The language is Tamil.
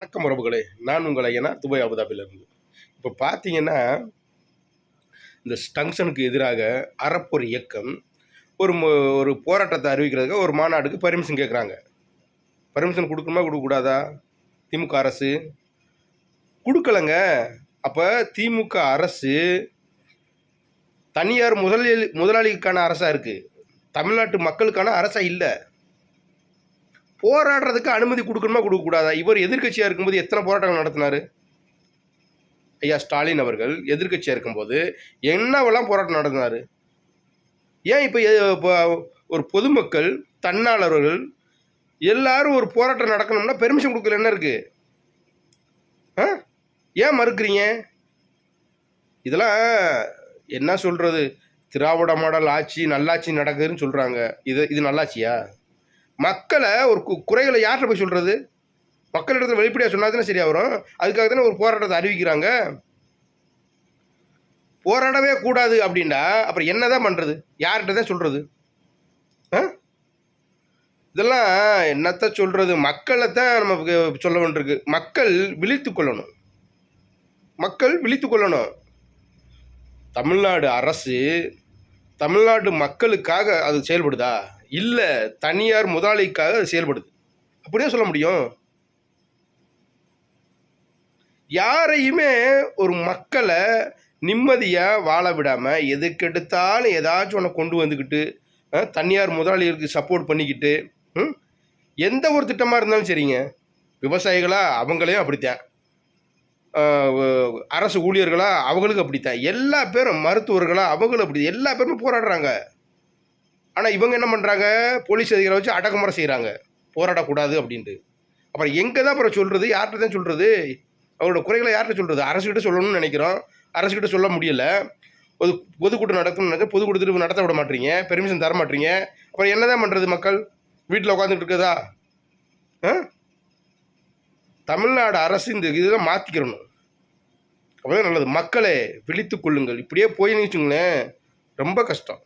வணக்கம் உறவுகளே, நான் உங்கள் ஐயனா துபாய் அபுதாபியிலிருந்து. இப்போ பார்த்தீங்கன்னா, இந்த ஸ்டங்ஷனுக்கு எதிராக அறப்போர் இயக்கம் ஒரு ஒரு போராட்டத்தை அறிவிக்கிறதுக்கு ஒரு மாநாடுக்கு பர்மிஷன் கேட்குறாங்க. பர்மிஷன் கொடுக்கணுமா கொடுக்கக்கூடாதா? திமுக அரசு கொடுக்கலங்க. அப்போ திமுக அரசு தனியார் முதலாளிக்கான அரசாக இருக்குது, தமிழ்நாட்டு மக்களுக்கான அரசாக இல்லை. போராடுறதுக்கு அனுமதி கொடுக்கணுமா கொடுக்கக்கூடாதா? இவர் எதிர்கட்சியாக இருக்கும்போது எத்தனை போராட்டங்கள் நடத்தினார்? ஐயா ஸ்டாலின் அவர்கள் எதிர்கட்சியாக இருக்கும்போது என்னவெல்லாம் போராட்டம் நடத்தினார்? ஏன் இப்போ ஒரு பொதுமக்கள், தன்னாளர்கள் எல்லாரும் ஒரு போராட்டம் நடக்கணும்னா பெர்மிஷன் கொடுக்கல என்ன இருக்குது? ஏன் மறுக்கிறீங்க? இதெல்லாம் என்ன சொல்கிறது? திராவிட மாடல் ஆட்சி, நல்லாட்சி நடக்குதுன்னு சொல்கிறாங்க. இது நல்லாட்சியா? மக்களை ஒரு குறைகளை யார்கிட்ட போய் சொல்கிறது? மக்களிடத்தில் வெளிப்படையாக சொன்னால் தானே சரியாக வரும். அதுக்காக தானே ஒரு போராட்டத்தை அறிவிக்கிறாங்க. போராடவே கூடாது அப்படின்னா அப்புறம் என்ன தான் பண்ணுறது? யார்கிட்ட தான் சொல்கிறது? இதெல்லாம் என்னத்த சொல்கிறது? மக்களை தான் நமக்கு சொல்ல வேண்டியிருக்கு. மக்கள் விழித்து கொள்ளணும். மக்கள் விழித்து கொள்ளணும். தமிழ்நாடு அரசு தமிழ்நாடு மக்களுக்காக அது செயல்படுதா? இல்லை, தனியார் முதலாளிக்காக அது செயல்படுது. அப்படியே சொல்ல முடியும். யாரையுமே ஒரு மக்களை நிம்மதியாக வாழ விடாமல் எதுக்கெடுத்தாலும் ஏதாச்சும் ஒன்று கொண்டு வந்துக்கிட்டு தனியார் முதலாளிகளுக்கு சப்போர்ட் பண்ணிக்கிட்டு எந்த ஒரு திட்டமாக இருந்தாலும் சரிங்க, விவசாயிகளாக அவங்களையும் அப்படித்தான், அரசு ஊழியர்களாக அவங்களுக்கு அப்படித்தான், எல்லா பேரும் மருத்துவர்களாக அவங்களும் அப்படி எல்லா பேருமே போராடுறாங்க. ஆனால் இவங்க என்ன பண்ணுறாங்க? போலீஸ் அதிகாரி வச்சு அடக்குமுறை செய்கிறாங்க, போராடக்கூடாது அப்படின்ட்டு. அப்புறம் எங்கே தான் அப்புறம் சொல்கிறது? யார்கிட்ட தான் சொல்கிறது? அவரோட குறைகளை யார்கிட்ட சொல்கிறது? அரசுக்கிட்ட சொல்லணும்னு நினைக்கிறோம், அரசுக்கிட்ட சொல்ல முடியலை. பொதுக்கூட்டம் நடக்கணும்னு நினைக்க பொதுக்கூட்டத்துக்கு நடத்த விட மாட்டீங்க, பெர்மிஷன் தர மாட்டீங்க. அப்புறம் என்ன தான் பண்ணுறது? மக்கள் வீட்டில் உட்காந்துட்டு இருக்குதா? தமிழ்நாடு அரசு இந்த இதெல்லாம் மாற்றிக்கிறணும். அப்போதான் நல்லது. மக்களே விழித்து கொள்ளுங்கள். இப்படியே போய் நினச்சுங்களேன், ரொம்ப கஷ்டம்.